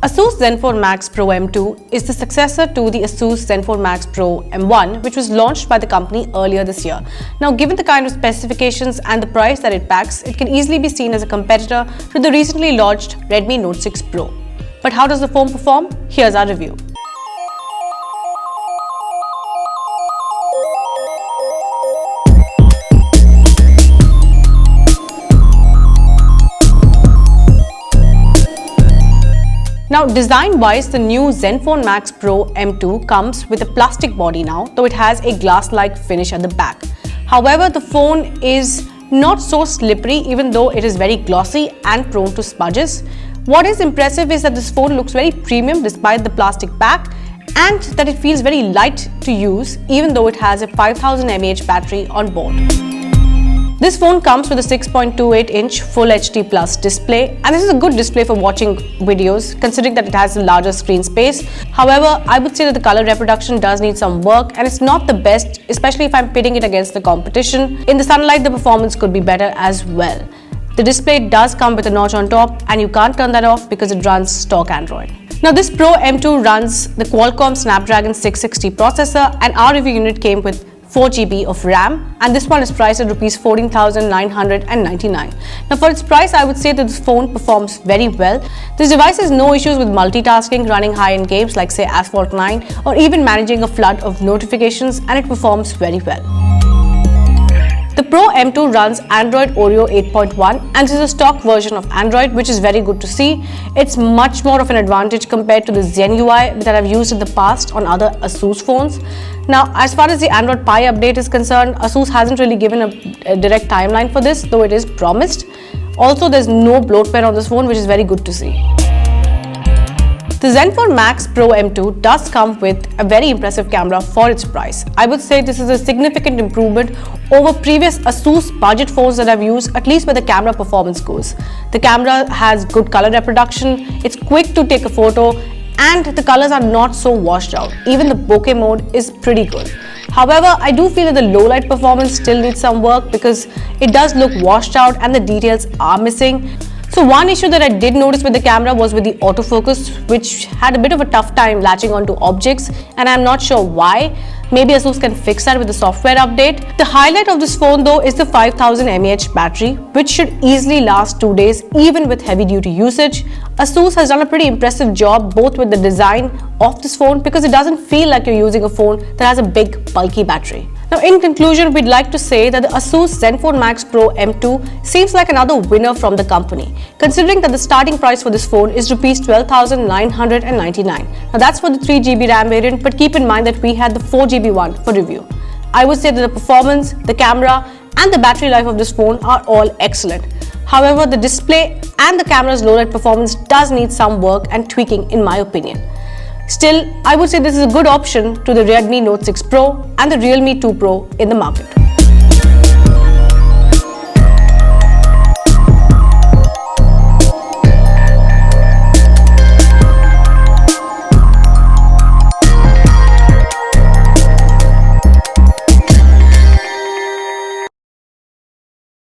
ASUS ZenFone Max Pro M2 is the successor to the ASUS ZenFone Max Pro M1, which was launched by the company earlier this year. Now, given the kind of specifications and the price that it packs, it can easily be seen as a competitor to the recently launched Redmi Note 6 Pro. But how does the phone perform? Here's our review. Now, design-wise, the new ZenFone Max Pro M2 comes with a plastic body now, though it has a glass-like finish at the back. However, the phone is not so slippery, even though it is very glossy and prone to smudges. What is impressive is that this phone looks very premium despite the plastic back, and that it feels very light to use, even though it has a 5000 mAh battery on board. This phone comes with a 6.28-inch Full HD Plus display, and this is a good display for watching videos considering that it has a larger screen space. However, I would say that the color reproduction does need some work and it's not the best, especially if I'm pitting it against the competition. In the sunlight, the performance could be better as well. The display does come with a notch on top and you can't turn that off because it runs stock Android. Now, this Pro M2 runs the Qualcomm Snapdragon 660 processor, and our review unit came with 4 GB of RAM, and this one is priced at Rs 14,999. Now, for its price, I would say that this phone performs very well. This device has no issues with multitasking, running high-end games like say Asphalt 9, or even managing a flood of notifications, and it performs very well. The Pro M2 runs Android Oreo 8.1, and this is a stock version of Android, which is very good to see. It's much more of an advantage compared to the Zen UI that I've used in the past on other ASUS phones. Now, as far as the Android Pie update is concerned, ASUS hasn't really given a direct timeline for this, though it is promised. Also, there's no bloatware on this phone, which is very good to see. The ZenFone Max Pro M2 does come with a very impressive camera for its price. I would say this is a significant improvement over previous ASUS budget phones that I've used, at least where the camera performance goes. The camera has good color reproduction, it's quick to take a photo, and the colors are not so washed out. Even the bokeh mode is pretty good. However, I do feel that the low light performance still needs some work because it does look washed out and the details are missing. So one issue that I did notice with the camera was with the autofocus, which had a bit of a tough time latching onto objects, and I'm not sure why. Maybe ASUS can fix that with the software update. The highlight of this phone though is the 5000 mAh battery, which should easily last 2 days even with heavy duty usage. ASUS has done a pretty impressive job both with the design of this phone because it doesn't feel like you're using a phone that has a big bulky battery. Now, in conclusion, we'd like to say that the ASUS ZenFone Max Pro M2 seems like another winner from the company, considering that the starting price for this phone is Rs 12,999. Now, that's for the 3 GB RAM variant, but keep in mind that we had the 4 GB one for review. I would say that the performance, the camera, and the battery life of this phone are all excellent. However, the display and the camera's low light performance does need some work and tweaking in my opinion. Still, I would say this is a good option to the Redmi Note 6 Pro and the Realme 2 Pro in the market.